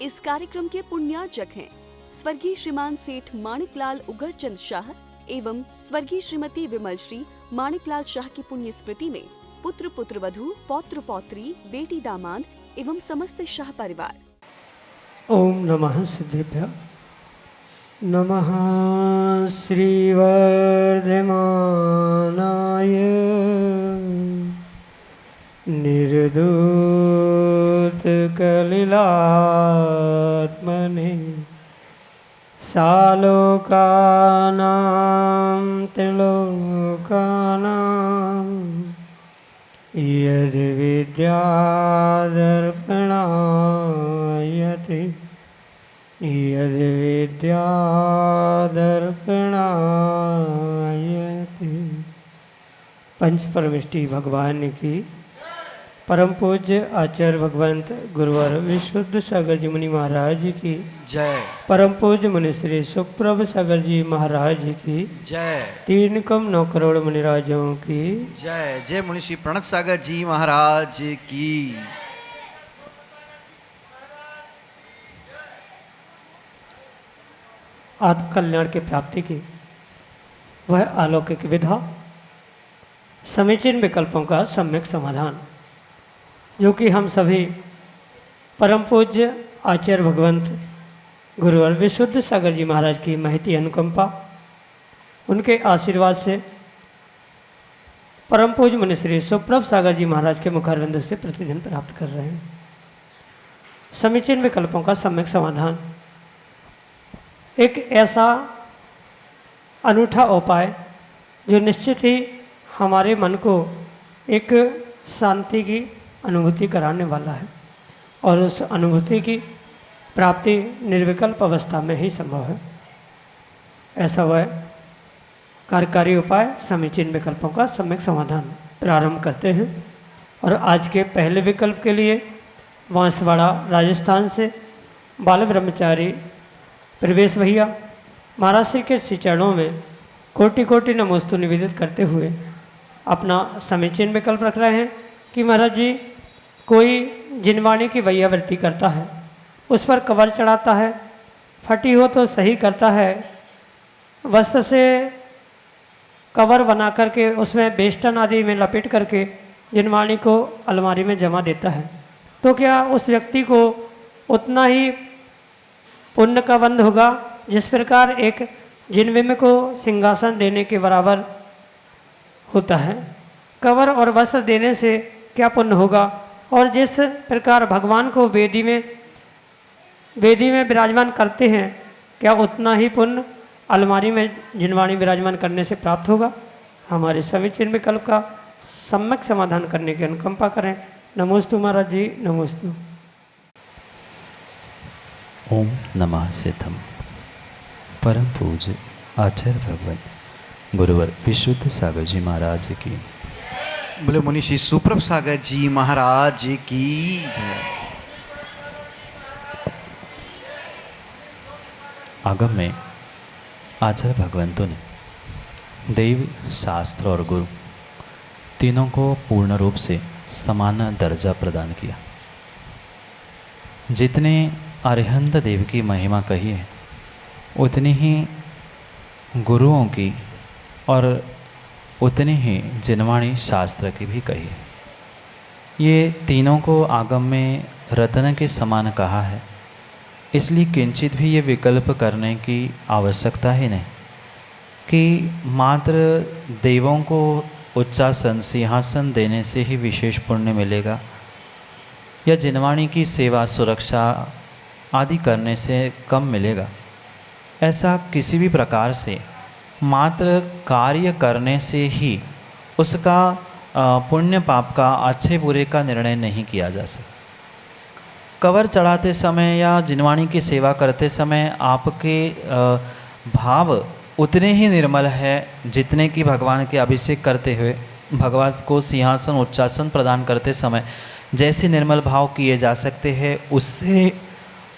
इस कार्यक्रम के पुण्यार्चक हैं स्वर्गीय श्रीमान सेठ माणिकलाल उगरचंद शाह एवं स्वर्गीय श्रीमती विमल श्री माणिकलाल शाह की पुण्य स्मृति में पुत्र पुत्रवधू पौत्र पौत्री बेटी दामाद एवं समस्त शाह परिवार। ओम नमः सिद्धेभ्यः। नमः श्रीवर्धमानाय निर्दूतकलिलात्मने सालोकानां त्रिलोकानां यद्विद्यादर्पणायते यद्विद्यादर्पणायते। पंच परमेष्टि भगवान की परम पूज्य आचार्य भगवंत गुरुवर विशुद्ध सागर जी मुनि महाराज की जय। परम पूज्य मुनि श्री सुप्रभ सागर जी महाराज की जय। 3 करोड़ मुनिराजों की जय। जय मुनि श्री प्रणत सागर जी महाराज की। आत्म कल्याण की प्राप्ति की वह अलौकिक विधा, समीचीन विकल्पों का सम्यक समाधान, जो कि हम सभी परम पूज्य आचार्य भगवंत गुरुवर विशुद्ध सागर जी महाराज की महती अनुकंपा, उनके आशीर्वाद से परम पूज्य मुनि श्री सुप्रभ सागर जी महाराज के मुखारविंद से प्रतिदिन प्राप्त कर रहे हैं। समीचीन विकल्पों का सम्यक समाधान एक ऐसा अनूठा उपाय जो निश्चित ही हमारे मन को एक शांति की अनुभूति कराने वाला है और उस अनुभूति की प्राप्ति निर्विकल्प अवस्था में ही संभव है। ऐसा वह कार्यकारी उपाय समीचीन विकल्पों का सम्यक समाधान प्रारंभ करते हैं। और आज के पहले विकल्प के लिए बांसवाड़ा राजस्थान से बाल ब्रह्मचारी प्रवेश भैया महाराज श्री के श्री चरणों में कोटि कोटि नमोस्तु निवेदित करते हुए अपना समीचीन विकल्प रख रहे हैं कि महाराज जी, कोई जिनवाणी की वैयावृत्ति करता है, उस पर कवर चढ़ाता है, फटी हो तो सही करता है, वस्त्र से कवर बना करके उसमें बेष्टन आदि में लपेट करके जिनवाणी को अलमारी में जमा देता है, तो क्या उस व्यक्ति को उतना ही पुण्य का बंध होगा जिस प्रकार एक जिनविम को सिंहासन देने के बराबर होता है? कवर और वस्त्र देने से क्या पुण्य होगा? और जिस प्रकार भगवान को वेदी में विराजमान करते हैं, क्या उतना ही पुण्य अलमारी में जिनवाणी विराजमान करने से प्राप्त होगा? हमारे समीचीन विकल्प का सम्यक समाधान करने की अनुकंपा करें। नमोस्तु महाराज जी, नमोस्तु। ओम नमः सिद्धम। परम पूज्य आचार्य भगवत गुरुवर विशुद्ध सागर जी महाराज की। बोले मुनि श्री सुप्रभ सागर जी महाराज की जय। आगम में आचार्य भगवंतों ने देव, शास्त्र और गुरु तीनों को पूर्ण रूप से समान दर्जा प्रदान किया। जितने अरिहंत देव की महिमा कही है, उतनी ही गुरुओं की और उतनी ही जिनवाणी शास्त्र की भी कही है। ये तीनों को आगम में रत्न के समान कहा है, इसलिए किंचित भी ये विकल्प करने की आवश्यकता ही नहीं कि मात्र देवों को उच्चासन सिंहासन देने से ही विशेष पुण्य मिलेगा या जिनवाणी की सेवा सुरक्षा आदि करने से कम मिलेगा। ऐसा किसी भी प्रकार से मात्र कार्य करने से ही उसका पुण्य पाप का अच्छे बुरे का निर्णय नहीं किया जा सकता। कवर चढ़ाते समय या जिनवाणी की सेवा करते समय आपके भाव उतने ही निर्मल है जितने कि भगवान के अभिषेक करते हुए भगवान को सिंहासन उच्चासन प्रदान करते समय जैसे निर्मल भाव किए जा सकते हैं, उससे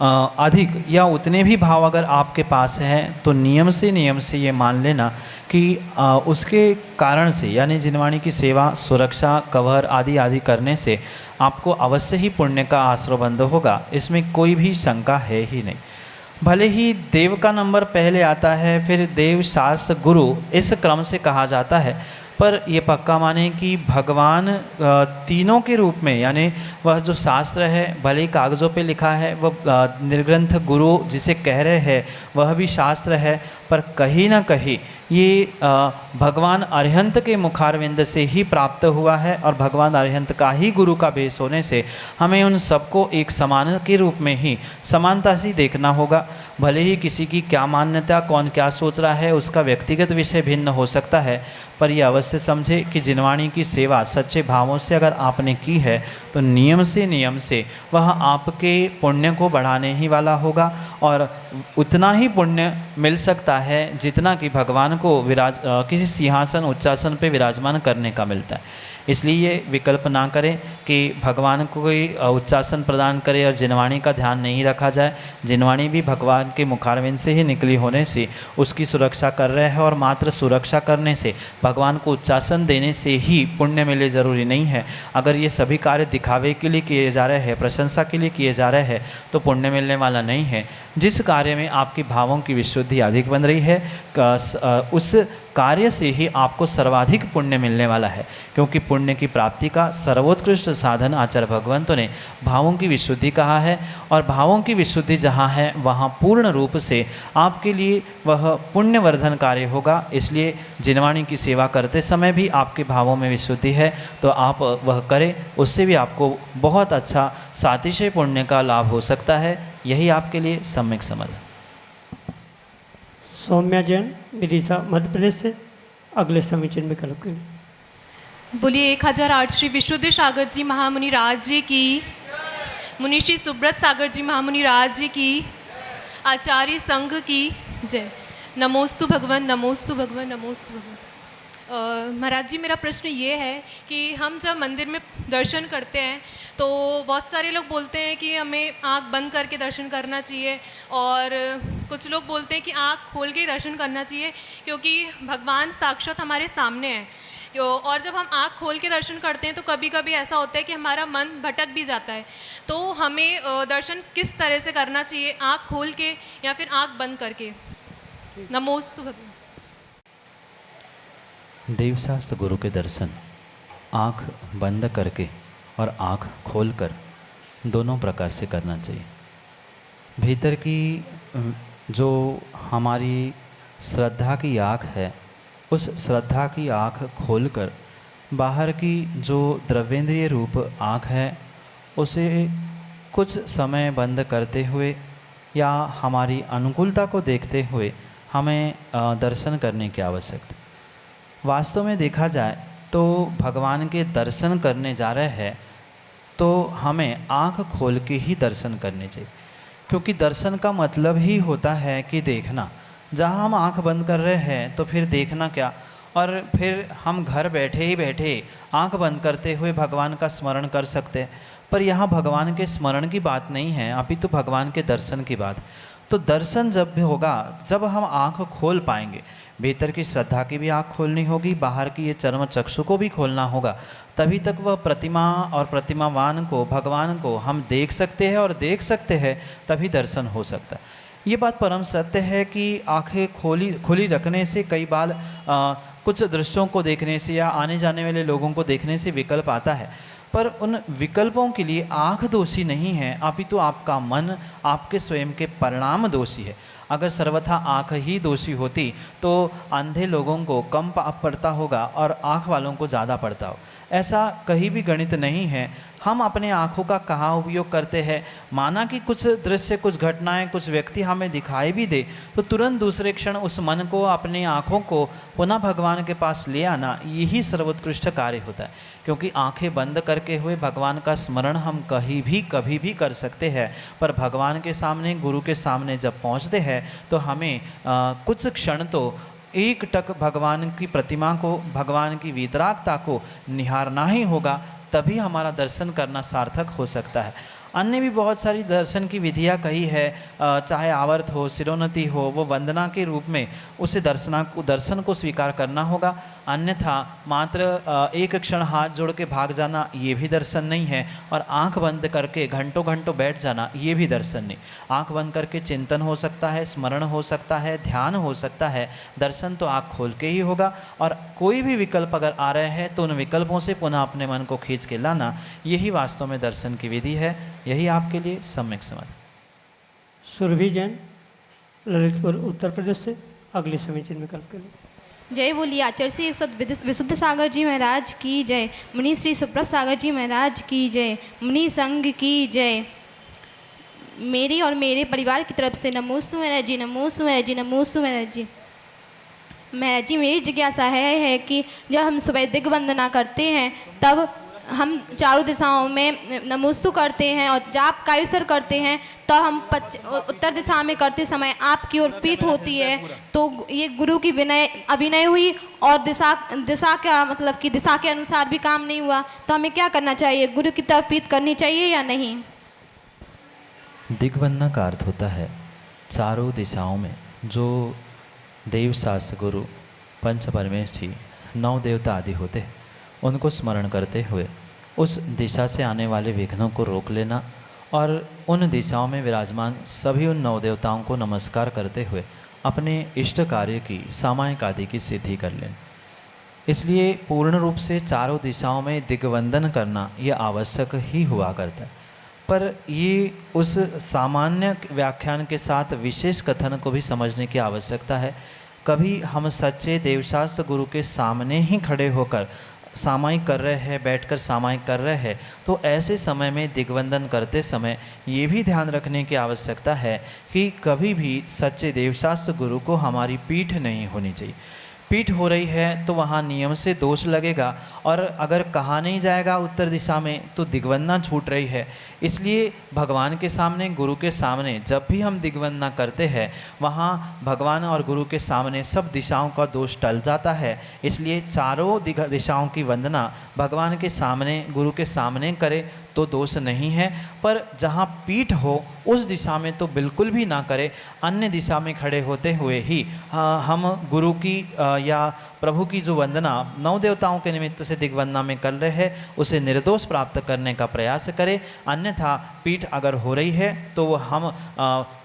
अधिक या उतने भी भाव अगर आपके पास हैं तो नियम से ये मान लेना कि उसके कारण से यानी जिनवाणी की सेवा, सुरक्षा, कवर आदि आदि करने से आपको अवश्य ही पुण्य का आश्रयबंध होगा। इसमें कोई भी शंका है ही नहीं। भले ही देव का नंबर पहले आता है, फिर देव, शास्त्र, गुरु इस क्रम से कहा जाता है, पर ये पक्का माने कि भगवान तीनों के रूप में, यानी वह जो शास्त्र है भले ही कागज़ों पे लिखा है, वह निर्ग्रंथ गुरु जिसे कह रहे हैं वह भी शास्त्र है, पर कहीं ना कहीं ये भगवान अरिहंत के मुखारविंद से ही प्राप्त हुआ है और भगवान अरिहंत का ही गुरु का भेष होने से हमें उन सबको एक समान के रूप में ही समानता से देखना होगा। भले ही किसी की क्या मान्यता, कौन क्या सोच रहा है, उसका व्यक्तिगत विषय भिन्न हो सकता है, पर यह अवश्य समझे कि जिनवाणी की सेवा सच्चे भावों से अगर आपने की है तो नियम से वह आपके पुण्य को बढ़ाने ही वाला होगा और उतना ही पुण्य मिल सकता है जितना कि भगवान को किसी सिंहासन, उच्चासन पे विराजमान करने का मिलता है। इसलिए ये विकल्प ना करें कि भगवान को कोई उच्चासन प्रदान करे और जिनवाणी का ध्यान नहीं रखा जाए। जिनवाणी भी भगवान के मुखारविंद से ही निकली होने से उसकी सुरक्षा कर रहे हैं और मात्र सुरक्षा करने से भगवान को उच्चासन देने से ही पुण्य मिले ज़रूरी नहीं है। अगर ये सभी कार्य दिखावे के लिए किए जा रहे हैं, प्रशंसा के लिए किए जा रहे हैं तो पुण्य मिलने वाला नहीं है। जिस कार्य में आपकी भावों की विशुद्धि अधिक बन रही है उस कार्य से ही आपको सर्वाधिक पुण्य मिलने वाला है, क्योंकि पुण्य की प्राप्ति का सर्वोत्कृष्ट साधन आचार्य भगवंतों ने भावों की विशुद्धि कहा है और भावों की विशुद्धि जहाँ है वहाँ पूर्ण रूप से आपके लिए वह पुण्यवर्धन कार्य होगा। इसलिए जिनवाणी की सेवा करते समय भी आपके भावों में विशुद्धि है तो आप वह करें, उससे भी आपको बहुत अच्छा सातिशय पुण्य का लाभ हो सकता है। यही आपके लिए सम्यक समझ। सौम्या जैन, विदिशा, मध्य प्रदेश से अगले समीचीन विकल्प के लिए बोलिए 1008 श्री विशुद्ध सागर जी महामुनि राज जी की, मुनि श्री सुब्रत सागर जी महामुनि राज जी की, आचार्य संघ की जय। नमोस्तु भगवान, नमोस्तु भगवान, नमोस्तु भगवान। महाराज जी, मेरा प्रश्न ये है कि हम जब मंदिर में दर्शन करते हैं तो बहुत सारे लोग बोलते हैं कि हमें आँख बंद करके दर्शन करना चाहिए और कुछ लोग बोलते हैं कि आँख खोल के दर्शन करना चाहिए क्योंकि भगवान साक्षात हमारे सामने है। और जब हम आँख खोल के दर्शन करते हैं तो कभी कभी ऐसा होता है कि हमारा मन भटक भी जाता है, तो हमें दर्शन किस तरह से करना चाहिए, आँख खोल के या फिर आँख बंद करके? नमोस्तु भगवान। देवशास्त्र गुरु के दर्शन आँख बंद करके और आँख खोलकर दोनों प्रकार से करना चाहिए। भीतर की जो हमारी श्रद्धा की आँख है उस श्रद्धा की आँख खोलकर बाहर की जो द्रव्येंद्रिय रूप आँख है उसे कुछ समय बंद करते हुए या हमारी अनुकूलता को देखते हुए हमें दर्शन करने की आवश्यकता। वास्तव में देखा जाए तो भगवान के दर्शन करने जा रहे हैं तो हमें आँख खोल के ही दर्शन करने चाहिए, क्योंकि दर्शन का मतलब ही होता है कि देखना। जहाँ हम आँख बंद कर रहे हैं तो फिर देखना क्या, और फिर हम घर बैठे ही बैठे आँख बंद करते हुए भगवान का स्मरण कर सकते हैं, पर यहाँ भगवान के स्मरण की बात नहीं है, अपितु भगवान के दर्शन की बात। तो दर्शन जब भी होगा जब हम आँख खोल पाएंगे, भीतर की श्रद्धा की भी आँख खोलनी होगी, बाहर की ये चर्म चक्षु को भी खोलना होगा, तभी तक वह प्रतिमा और प्रतिमावान को, भगवान को हम देख सकते हैं और देख सकते हैं तभी दर्शन हो सकता है। ये बात परम सत्य है कि आंखें खुली रखने से कई बार कुछ दृश्यों को देखने से या आने जाने वाले लोगों को देखने से विकल्प आता है, पर उन विकल्पों के लिए आँख दोषी नहीं है, अपितु आपका मन, आपके स्वयं के परिणाम दोषी है। अगर सर्वथा आँख ही दोषी होती तो अंधे लोगों को कम पाप पड़ता होगा और आँख वालों को ज़्यादा पड़ता हो। ऐसा कहीं भी गणित नहीं है। हम अपने आँखों का कहाँ उपयोग करते हैं, माना कि कुछ दृश्य, कुछ घटनाएं, कुछ व्यक्ति हमें दिखाई भी दे तो तुरंत दूसरे क्षण उस मन को, अपनी आँखों को पुनः भगवान के पास ले आना, यही सर्वोत्कृष्ट कार्य होता है। क्योंकि आंखें बंद करके हुए भगवान का स्मरण हम कहीं भी कभी भी कर सकते हैं, पर भगवान के सामने, गुरु के सामने जब पहुंचते हैं तो हमें कुछ क्षण तो एक टक भगवान की प्रतिमा को, भगवान की वीतरागता को निहारना ही होगा, तभी हमारा दर्शन करना सार्थक हो सकता है। अन्य भी बहुत सारी दर्शन की विधियाँ कही है, चाहे आवर्त हो, सिरोन्नति हो, वो वंदना के रूप में उसे दर्शन को स्वीकार करना होगा। अन्यथा मात्र एक क्षण हाथ जोड़ के भाग जाना ये भी दर्शन नहीं है, और आंख बंद करके घंटों घंटों बैठ जाना ये भी दर्शन नहीं। आंख बंद करके चिंतन हो सकता है, स्मरण हो सकता है, ध्यान हो सकता है, दर्शन तो आंख खोल के ही होगा। और कोई भी विकल्प अगर आ रहे हैं तो उन विकल्पों से पुनः अपने मन को खींच के लाना, यही वास्तव में दर्शन की विधि है। यही आपके लिए सम्यक समझ। सुरभि जैन, ललितपुर उत्तर प्रदेश से अगले समीचीन विकल्प के लिए। जय बोलिए आचार्य श्री विशुद्ध सागर जी महाराज की जय। मुनि श्री सुप्रभ सागर जी महाराज की जय। मुनि संघ की जय। मेरी और मेरे परिवार की तरफ से नमोस्तु महाराज जी, नमोस्तु महाराज जी, नमोस्तु महाराज जी। महाराज जी मेरी जिज्ञासा है कि जब हम सुबह दिग्वंदना करते हैं तब हम चारों दिशाओं में नमोस्तु करते हैं, और जाप कायुसर करते हैं तो हम उत्तर दिशा में करते समय आपकी ओर पीठ होती है, तो ये गुरु की अभिनय हुई और दिशा का मतलब कि दिशा के अनुसार भी काम नहीं हुआ, तो हमें क्या करना चाहिए? गुरु की तरफ पीठ करनी चाहिए या नहीं? दिग्वंदना का अर्थ होता है चारों दिशाओं में जो देव शास्त्र गुरु पंच परमेष्ठी 9 देवता आदि होते हैं उनको स्मरण करते हुए उस दिशा से आने वाले विघ्नों को रोक लेना, और उन दिशाओं में विराजमान सभी उन 9 देवताओं को नमस्कार करते हुए अपने इष्ट कार्य की सामायिक आदि की सिद्धि कर लेना। इसलिए पूर्ण रूप से चारों दिशाओं में दिग्वंदन करना ये आवश्यक ही हुआ करता है, पर ये उस सामान्य व्याख्यान के साथ विशेष कथन को भी समझने की आवश्यकता है। कभी हम सच्चे देवशास्त्र गुरु के सामने ही खड़े होकर सामायिक कर रहे हैं, बैठकर सामायिक कर रहे हैं, तो ऐसे समय में दिग्वंदन करते समय ये भी ध्यान रखने की आवश्यकता है कि कभी भी सच्चे देवशास्त्र गुरु को हमारी पीठ नहीं होनी चाहिए। पीठ हो रही है तो वहाँ नियम से दोष लगेगा, और अगर कहा नहीं जाएगा उत्तर दिशा में तो दिग्वंदना छूट रही है। इसलिए भगवान के सामने, गुरु के सामने जब भी हम दिग्वंदना करते हैं वहाँ भगवान और गुरु के सामने सब दिशाओं का दोष टल जाता है। इसलिए चारों दिशाओं की वंदना भगवान के सामने, गुरु के सामने करे तो दोष नहीं है, पर जहाँ पीठ हो उस दिशा में तो बिल्कुल भी ना करे। अन्य दिशा में खड़े होते हुए ही हम गुरु की या प्रभु की जो वंदना 9 देवताओं के निमित्त से दिग्वंदना में कर रहे हैं उसे निर्दोष प्राप्त करने का प्रयास करें। अन्यथा पीठ अगर हो रही है तो हम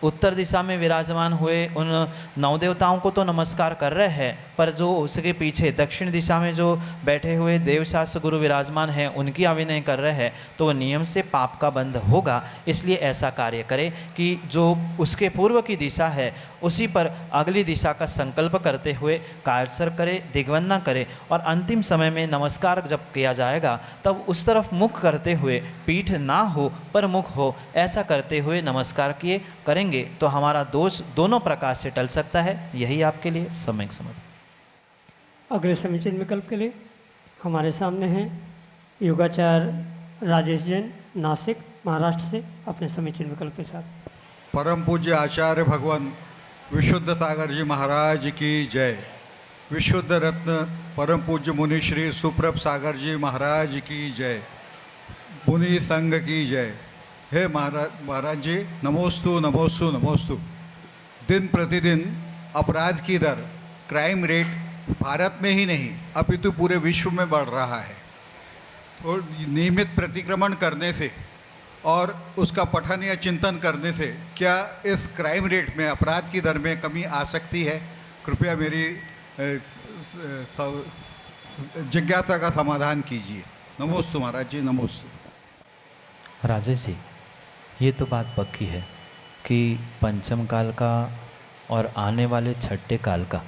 उत्तर दिशा में विराजमान हुए उन 9 देवताओं को तो नमस्कार कर रहे हैं, पर जो उसके पीछे दक्षिण दिशा में जो बैठे हुए देवशास्त्र गुरु विराजमान हैं उनकी अभिनय कर रहे हैं तो वह नियम से पाप का बंध होगा। इसलिए ऐसा कार्य करें कि जो उसके पूर्व की दिशा है उसी पर अगली दिशा का संकल्प करते हुए कायसर करे, दिग्वंदना करे, और अंतिम समय में नमस्कार जब किया जाएगा तब उस तरफ मुख करते हुए, पीठ ना हो पर मुख हो, ऐसा करते हुए नमस्कार किए करेंगे तो हमारा दोष दोनों प्रकार से टल सकता है। यही आपके लिए सम्यक समझ। अगले समीचीन विकल्प के लिए हमारे सामने हैं योगाचार्य राजेश जैन, नासिक महाराष्ट्र से, अपने समीचीन विकल्प के साथ। परम पूज्य आचार्य भगवान विशुद्ध सागर जी महाराज की जय। विशुद्ध रत्न परम पूज्य मुनि श्री सुप्रभ सागर जी महाराज की जय। मुनि संघ की जय। हे महाराज जी, नमोस्तु नमोस्तु नमोस्तु। दिन प्रतिदिन अपराध की दर, क्राइम रेट भारत में ही नहीं अपितु पूरे विश्व में बढ़ रहा है। तो नियमित प्रतिक्रमण करने से और उसका पठन या चिंतन करने से क्या इस क्राइम रेट में, अपराध की दर में कमी आ सकती है? कृपया मेरी जिज्ञासा का समाधान कीजिए। नमोस्तु महाराज जी, नमोस्तु। राजेश जी, ये तो बात पक्की है कि पंचम काल का और आने वाले छठे काल का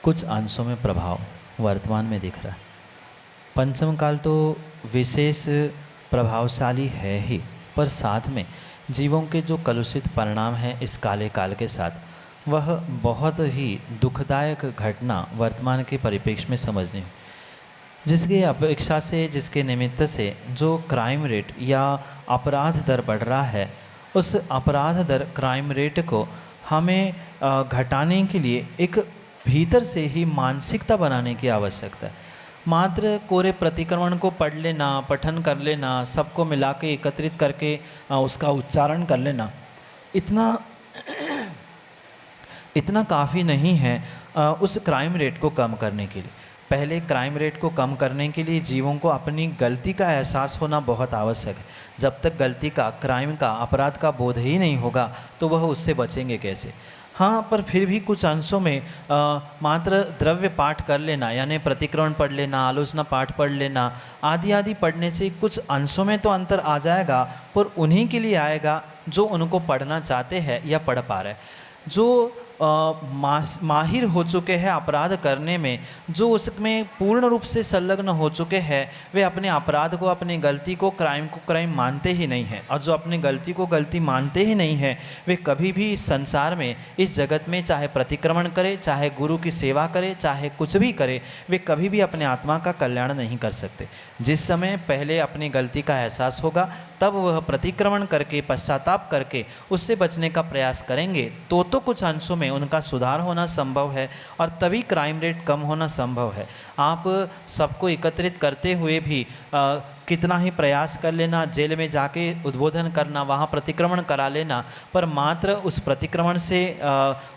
कुछ अंशों में प्रभाव वर्तमान में दिख रहा है। पंचम काल तो विशेष प्रभावशाली है ही, पर साथ में जीवों के जो कलुषित परिणाम हैं इस काले काल के साथ, वह बहुत ही दुखदायक घटना वर्तमान के परिप्रेक्ष्य में समझनी है, जिसकी अपेक्षा से, जिसके निमित्त से जो क्राइम रेट या अपराध दर बढ़ रहा है, उस अपराध दर, क्राइम रेट को हमें घटाने के लिए एक भीतर से ही मानसिकता बनाने की आवश्यकता है। मात्र कोरे प्रतिक्रमण को पढ़ लेना, पठन कर लेना, सबको मिला के एकत्रित करके उसका उच्चारण कर लेना, इतना काफ़ी नहीं है उस क्राइम रेट को कम करने के लिए। पहले क्राइम रेट को कम करने के लिए जीवों को अपनी गलती का एहसास होना बहुत आवश्यक है। जब तक गलती का, क्राइम का, अपराध का बोध ही नहीं होगा तो वह उससे बचेंगे कैसे। हाँ, पर फिर भी कुछ अंशों में मात्र द्रव्य पाठ कर लेना, यानी प्रतिक्रमण पढ़ लेना, आलोचना पाठ पढ़ लेना आदि आदि पढ़ने से कुछ अंशों में तो अंतर आ जाएगा, पर उन्हीं के लिए आएगा जो उनको पढ़ना चाहते हैं या पढ़ पा रहे हैं। जो माहिर हो चुके हैं अपराध करने में, जो उसमें पूर्ण रूप से संलग्न हो चुके हैं, वे अपने अपराध को, अपनी गलती को क्राइम मानते ही नहीं हैं। और जो अपनी गलती को गलती मानते ही नहीं हैं, वे कभी भी इस संसार में, इस जगत में चाहे प्रतिक्रमण करे, चाहे गुरु की सेवा करे, चाहे कुछ भी करे, वे कभी भी अपने आत्मा का कल्याण नहीं कर सकते। जिस समय पहले अपनी गलती का एहसास होगा तब वह प्रतिक्रमण करके, पश्चाताप करके उससे बचने का प्रयास करेंगे तो कुछ अंशों में उनका सुधार होना संभव है और तभी क्राइम रेट कम होना संभव है। आप सबको एकत्रित करते हुए भी कितना ही प्रयास कर लेना, जेल में जाके उद्बोधन करना, वहाँ प्रतिक्रमण करा लेना, पर मात्र उस प्रतिक्रमण से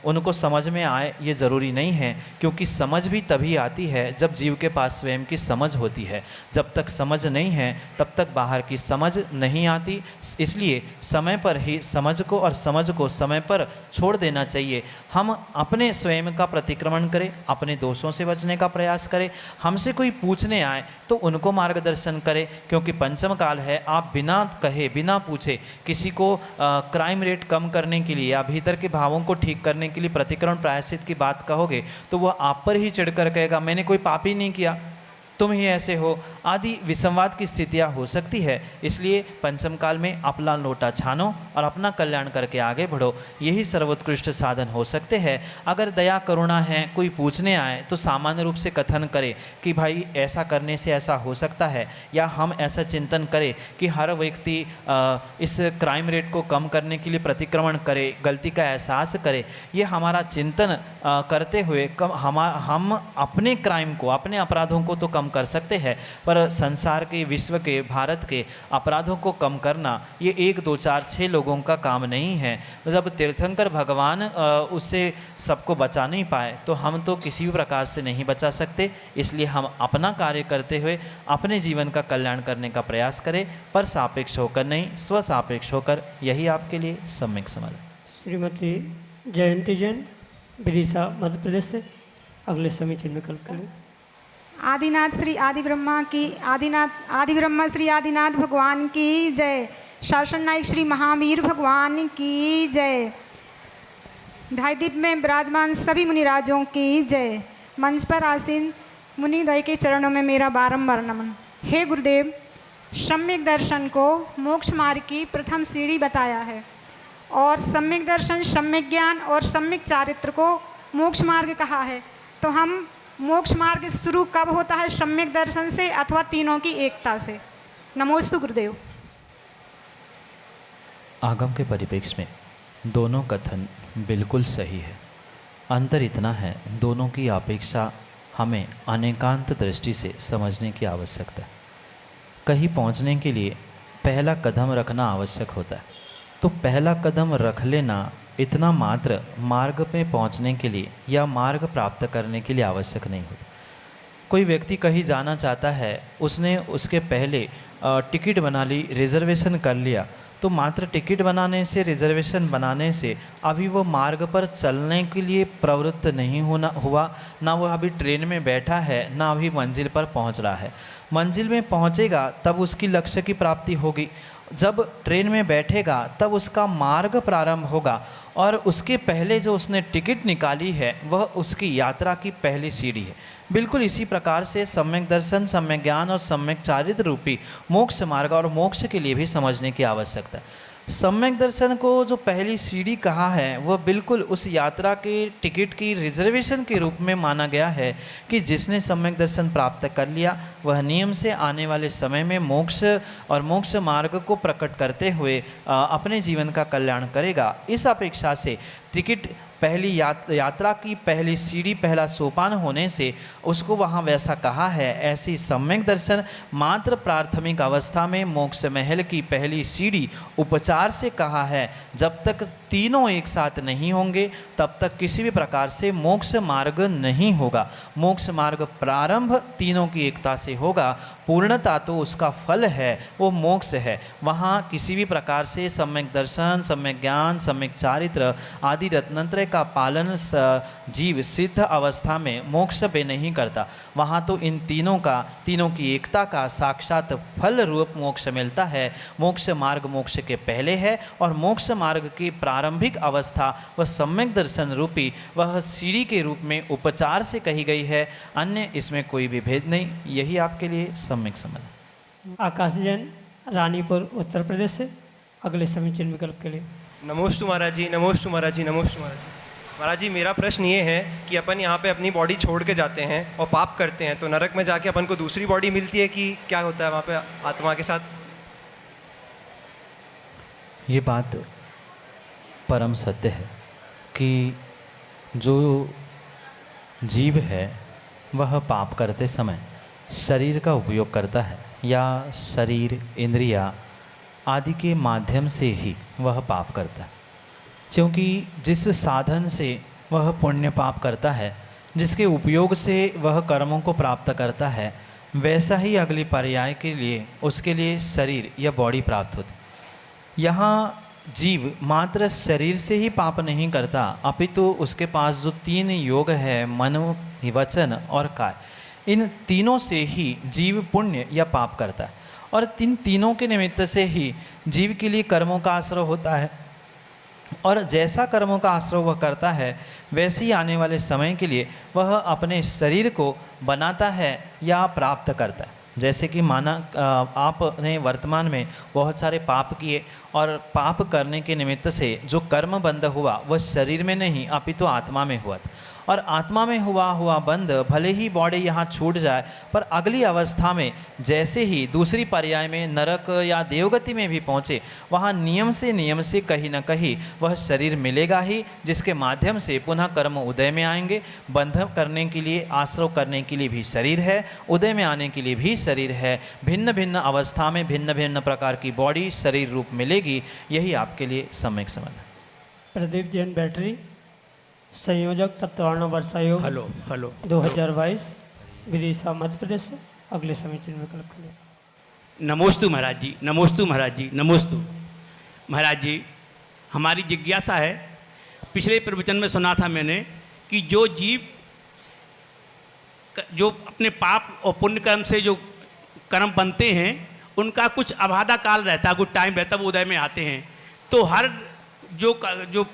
उनको समझ में आए ये ज़रूरी नहीं है, क्योंकि समझ भी तभी आती है जब जीव के पास स्वयं की समझ होती है। जब तक समझ नहीं है तब तक बाहर की समझ नहीं आती। इसलिए समय पर ही समझ को और समझ को समय पर छोड़ देना चाहिए। हम अपने स्वयं का प्रतिक्रमण करें, अपने दोषों से बचने का प्रयास करें। हमसे कोई पूछने आए तो उनको मार्गदर्शन करें, क्योंकि पंचम काल है। आप बिना कहे, बिना पूछे किसी को क्राइम रेट कम करने के लिए या भीतर के भावों को ठीक करने के लिए प्रतिक्रमण प्रायश्चित की बात कहोगे तो वह आप पर ही चिढ़कर कहेगा, मैंने कोई पाप ही नहीं किया, तुम ही ऐसे हो, आदि विसंवाद की स्थितियाँ हो सकती है। इसलिए पंचम काल में अपना लोटा छानो और अपना कल्याण करके आगे बढ़ो, यही सर्वोत्कृष्ट साधन हो सकते हैं। अगर दया करुणा है, कोई पूछने आए तो सामान्य रूप से कथन करे कि भाई ऐसा करने से ऐसा हो सकता है, या हम ऐसा चिंतन करें कि हर व्यक्ति इस क्राइम रेट को कम करने के लिए प्रतिक्रमण करे, गलती का एहसास करे। ये हमारा चिंतन करते हुए हम अपने क्राइम को, अपने अपराधों को तो कम कर सकते हैं, पर संसार के, विश्व के, भारत के अपराधों को कम करना ये 1 2 4 6 लोगों का काम नहीं है। जब तीर्थंकर भगवान उससे सबको बचा नहीं पाए तो हम तो किसी भी प्रकार से नहीं बचा सकते। इसलिए हम अपना कार्य करते हुए अपने जीवन का कल्याण करने का प्रयास करें, पर सापेक्ष होकर नहीं, स्वसापेक्ष होकर। यही आपके लिए सम्यक समझ। श्रीमती जयंती जैन, बिदिशा, मध्य प्रदेश से अगले समीचीन विकल्प के लिए। आदिनाथ श्री आदि ब्रह्मा की, आदि ब्रह्मा श्री आदिनाथ भगवान की जय। शासन नायक श्री महावीर भगवान की जय। ढाईदीप में विराजमान सभी मुनिराजों की जय। मंच पर आसीन मुनिद्वय के चरणों में मेरा बारंबार नमन। हे गुरुदेव, सम्यक दर्शन को मोक्ष मार्ग की प्रथम सीढ़ी बताया है, और सम्यक दर्शन, सम्यक ज्ञान और सम्यक चारित्र को मोक्ष मार्ग कहा है। तो हम मोक्ष मार्ग शुरू कब होता है? सम्यक दर्शन से अथवा तीनों की एकता से। नमोस्तु गुरुदेव। आगम के परिप्रेक्ष्य में दोनों कथन बिल्कुल सही है। अंतर इतना है, दोनों की अपेक्षा हमें अनेकांत दृष्टि से समझने की आवश्यकता है। कहीं पहुंचने के लिए पहला कदम रखना आवश्यक होता है, तो पहला कदम रख लेना इतना मात्र मार्ग पे पहुंचने के लिए या मार्ग प्राप्त करने के लिए आवश्यक नहीं होता। कोई व्यक्ति कहीं जाना चाहता है, उसने उसके पहले टिकट बना ली, रिजर्वेशन कर लिया, तो मात्र टिकट बनाने से, रिजर्वेशन बनाने से अभी वो मार्ग पर चलने के लिए प्रवृत्त नहीं हुआ। ना वो अभी ट्रेन में बैठा है, ना अभी मंजिल पर पहुंच रहा है। मंजिल में पहुंचेगा तब उसकी लक्ष्य की प्राप्ति होगी। जब ट्रेन में बैठेगा तब उसका मार्ग प्रारंभ होगा, और उसके पहले जो उसने टिकट निकाली है वह उसकी यात्रा की पहली सीढ़ी है। बिल्कुल इसी प्रकार से सम्यक दर्शन, सम्यक ज्ञान और सम्यक चारित्र रूपी मोक्ष मार्ग और मोक्ष के लिए भी समझने की आवश्यकता है। सम्यक दर्शन को जो पहली सीढ़ी कहा है वह बिल्कुल उस यात्रा के टिकट की रिजर्वेशन के रूप में माना गया है कि जिसने सम्यक दर्शन प्राप्त कर लिया वह नियम से आने वाले समय में मोक्ष और मोक्ष मार्ग को प्रकट करते हुए अपने जीवन का कल्याण करेगा। इस अपेक्षा से टिकट पहली यात्रा की पहली सीढ़ी, पहला सोपान होने से उसको वहाँ वैसा कहा है। ऐसी सम्यक दर्शन मात्र प्राथमिक अवस्था में मोक्ष महल की पहली सीढ़ी उपचार से कहा है। जब तक तीनों एक साथ नहीं होंगे तब तक किसी भी प्रकार से मोक्ष मार्ग नहीं होगा। मोक्ष मार्ग प्रारंभ तीनों की एकता से होगा, पूर्णता तो उसका फल है, वो मोक्ष है। वहाँ किसी भी प्रकार से सम्यक दर्शन, सम्यक ज्ञान, सम्यक चारित्र आदि रत्नत्रय का पालन जीव सिद्ध अवस्था में मोक्ष पे नहीं करता। वहाँ तो इन तीनों की एकता का साक्षात फल रूप मोक्ष मिलता है। मोक्ष मार्ग मोक्ष के पहले है और मोक्ष मार्ग की प्रारंभिक अवस्था वह सम्यक दर्शन रूपी वह सीढ़ी के रूप में उपचार से कही गई है। अन्य इसमें कोई भी भेद नहीं। यही आपके लिए सम्यक समझ। आकाश जैन, रानीपुर, उत्तर प्रदेश से अगले समीचीन विकल्प के लिए। नमोस्तु महाराज जी, नमोस्तु महाराज जी, नमोस्तु महाराज जी। महाराज जी, मेरा प्रश्न ये है कि अपन यहाँ पे अपनी बॉडी छोड़ के जाते हैं और पाप करते हैं तो नरक में जाके अपन को दूसरी बॉडी मिलती है कि क्या होता है वहाँ पे आत्मा के साथ? ये बात परम सत्य है कि जो जीव है वह पाप करते समय शरीर का उपयोग करता है या शरीर, इंद्रिया आदि के माध्यम से ही वह पाप करता है। क्योंकि जिस साधन से वह पुण्य पाप करता है, जिसके उपयोग से वह कर्मों को प्राप्त करता है, वैसा ही अगली पर्याय के लिए उसके लिए शरीर या बॉडी प्राप्त होती। यहाँ जीव मात्र शरीर से ही पाप नहीं करता, अपितु उसके पास जो 3 योग है, मन, वचन और काय, इन तीनों से ही जीव पुण्य या पाप करता है। और इन तीनों के निमित्त से ही जीव के लिए कर्मों का आश्रय होता है। और जैसा कर्मों का आश्रय वह करता है वैसे ही आने वाले समय के लिए वह अपने शरीर को बनाता है या प्राप्त करता है। जैसे कि माना आपने वर्तमान में बहुत सारे पाप किए और पाप करने के निमित्त से जो कर्म बंध हुआ वह शरीर में नहीं अपितु आत्मा में हुआ था। और आत्मा में हुआ बंध भले ही बॉडी यहाँ छूट जाए पर अगली अवस्था में जैसे ही दूसरी पर्याय में नरक या देवगति में भी पहुँचे, वहाँ नियम से कहीं न कहीं वह शरीर मिलेगा ही, जिसके माध्यम से पुनः कर्म उदय में आएंगे। बंध करने के लिए, आश्रय करने के लिए भी शरीर है, उदय में आने के लिए भी शरीर है। भिन्न भिन्न अवस्था में भिन्न भिन्न प्रकार की बॉडी शरीर रूप मिलेगी। यही आपके लिए सम्यक समझ। प्रदीप जैन, बैटरी, संयोजक तत्वार्ण वर्षा योग हेलो 2022, विदिशा, मध्य प्रदेश से अगले समीचीन विकल्प के लिए। नमोस्तु महाराज जी, नमोस्तु महाराज जी, नमोस्तु महाराज जी। हमारी जिज्ञासा है, पिछले प्रवचन में सुना था मैंने कि जो जीव जो अपने पाप और पुण्य कर्म से जो कर्म बनते हैं उनका कुछ अबाधा काल रहता है, कुछ टाइम रहता है, वो उदय में आते हैं। तो हर जो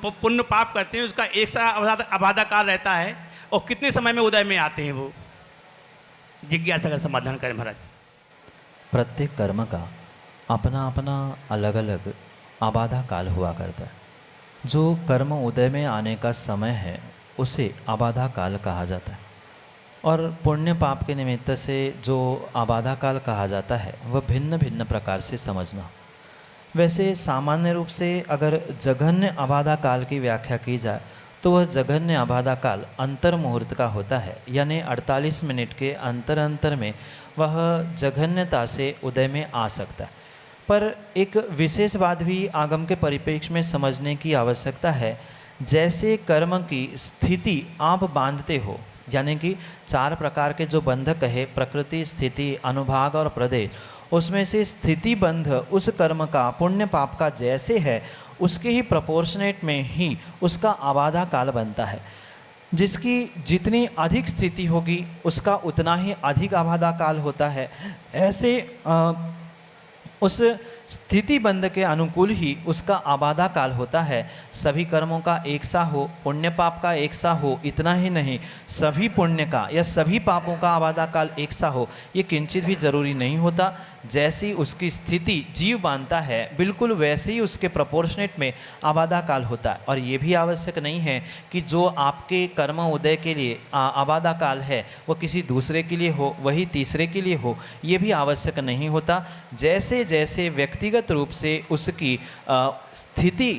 पुण्य पाप करते हैं उसका एक सा अबाधा काल रहता है और कितने समय में उदय में आते हैं, वो जिज्ञासा का समाधान करें महाराज। प्रत्येक कर्म का अपना अपना अलग अलग आबाधा काल हुआ करता है। जो कर्म उदय में आने का समय है उसे आबाधा काल कहा जाता है। और पुण्य पाप के निमित्त से जो आबाधा काल कहा जाता है वह भिन्न भिन्न प्रकार से समझना। वैसे सामान्य रूप से अगर जघन्य आबाधा काल की व्याख्या की जाए तो वह जघन्य आबाधा काल अंतर मुहूर्त का होता है, यानी 48 मिनट के अंतर में वह जघन्यता से उदय में आ सकता है। पर एक विशेष बात भी आगम के परिप्रेक्ष्य में समझने की आवश्यकता है। जैसे कर्म की स्थिति आप बांधते हो, यानी कि 4 प्रकार के जो बंधक है, प्रकृति, स्थिति, अनुभाग और प्रदेश, उसमें से स्थिति बंध उस कर्म का, पुण्य पाप का जैसे है उसके ही प्रोपोर्शनेट में ही उसका आबाधा काल बनता है। जिसकी जितनी अधिक स्थिति होगी उसका उतना ही अधिक आबाधा काल होता है। ऐसे उस स्थिति बंध के अनुकूल ही उसका आबाधा काल होता है। सभी कर्मों का एक सा हो, पुण्य पाप का एक सा हो, इतना ही नहीं सभी पुण्य का या सभी पापों का आबाधा काल एक सा हो, ये किंचित भी जरूरी नहीं होता। जैसी उसकी स्थिति जीव बांधता है बिल्कुल वैसे ही उसके प्रोपोर्शनेट में आबाधा काल होता है। और ये भी आवश्यक नहीं है कि जो आपके कर्म उदय के लिए आबाधा काल है वो किसी दूसरे के लिए हो, वही तीसरे के लिए हो, ये भी आवश्यक नहीं होता। जैसे जैसे व्यक्तिगत रूप से उसकी स्थिति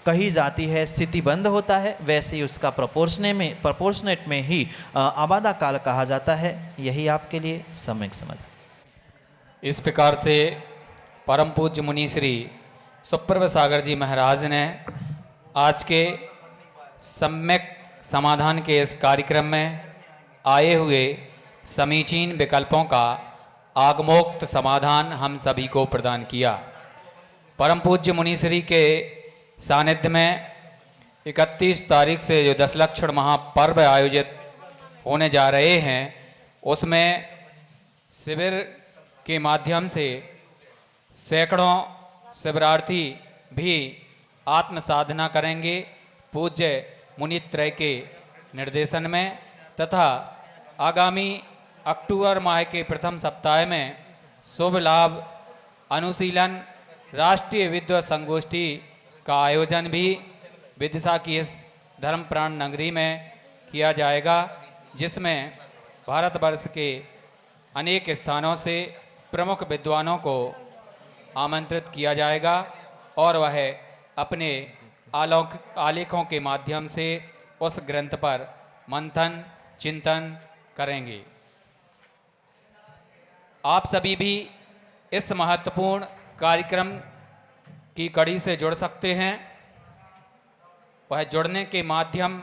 कही जाती है स्थितिबंध होता है, वैसे ही उसका प्रोपोर्शनेट में ही आबादा काल कहा जाता है। यही आपके लिए सम्यक समाधान। इस प्रकार से परम पूज्य मुनि श्री सुप्रभ सागर जी महाराज ने आज के सम्यक समाधान के इस कार्यक्रम में आए हुए समीचीन विकल्पों का आगमोक्त समाधान हम सभी को प्रदान किया। परम पूज्य मुनिश्री के सानिध्य में 31 तारीख से जो 10 लक्षण महापर्व आयोजित होने जा रहे हैं, उसमें शिविर के माध्यम से सैकड़ों शिविरार्थी भी आत्म साधना करेंगे पूज्य मुनित्रय के निर्देशन में, तथा आगामी अक्टूबर माह के प्रथम सप्ताह में शुभ लाभ अनुशीलन राष्ट्रीय विद्वत संगोष्ठी का आयोजन भी विदिशा की इस धर्मप्राण नगरी में किया जाएगा, जिसमें भारतवर्ष के अनेक स्थानों से प्रमुख विद्वानों को आमंत्रित किया जाएगा और वह अपने आलेखों के माध्यम से उस ग्रंथ पर मंथन चिंतन करेंगे। आप सभी भी इस महत्वपूर्ण कार्यक्रम की कड़ी से जुड़ सकते हैं। वह जुड़ने के माध्यम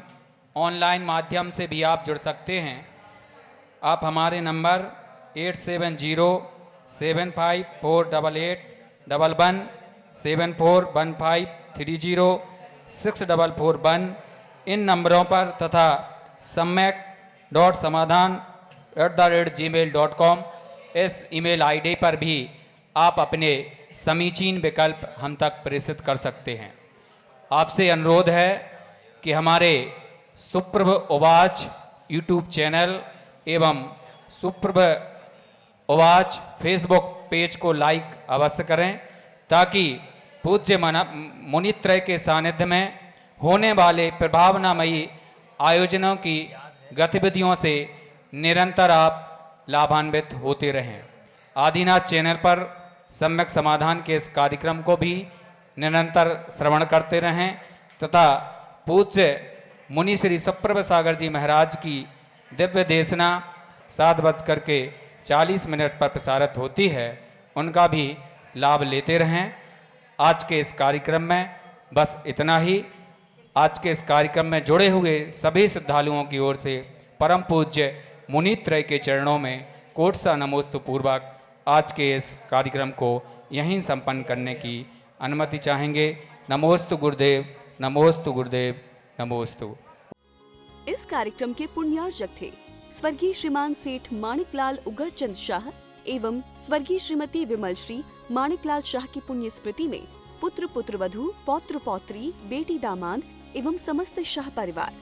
ऑनलाइन माध्यम से भी आप जुड़ सकते हैं। आप हमारे नंबर 8707548811 7415306441 इन नंबरों पर तथा सम्यक.समाधान@gmail.com इस ईमेल आईडी पर भी आप अपने समीचीन विकल्प हम तक प्रेषित कर सकते हैं। आपसे अनुरोध है कि हमारे सुप्रभ उवाच यूट्यूब चैनल एवं सुप्रभ उवाच फेसबुक पेज को लाइक अवश्य करें, ताकि पूज्य मुनित्रय के सानिध्य में होने वाले प्रभावनामयी आयोजनों की गतिविधियों से निरंतर आप लाभान्वित होते रहें। आदिनाथ चैनल पर सम्यक समाधान के इस कार्यक्रम को भी निरंतर श्रवण करते रहें तथा पूज्य मुनि श्री सुप्रभ सागर जी महाराज की दिव्य देशना 7:40 पर प्रसारित होती है, उनका भी लाभ लेते रहें। आज के इस कार्यक्रम में बस इतना ही। आज के इस कार्यक्रम में जुड़े हुए सभी श्रद्धालुओं की ओर से परम पूज्य मुनित्रय के चरणों में कोट सा नमोस्तु पूर्वक आज के इस कार्यक्रम को यहीं संपन्न करने की अनुमति चाहेंगे। नमोस्तु गुरुदेव, नमोस्तु गुरुदेव, नमोस्तु। इस कार्यक्रम के पुण्यार्जक थे स्वर्गीय श्रीमान सेठ माणिकलाल उगरचंद शाह एवं स्वर्गीय श्रीमती विमल श्री माणिकलाल शाह की पुण्य स्मृति में पुत्र पुत्रवधू पौत्र पौत्री बेटी दामाद एवं समस्त शाह परिवार।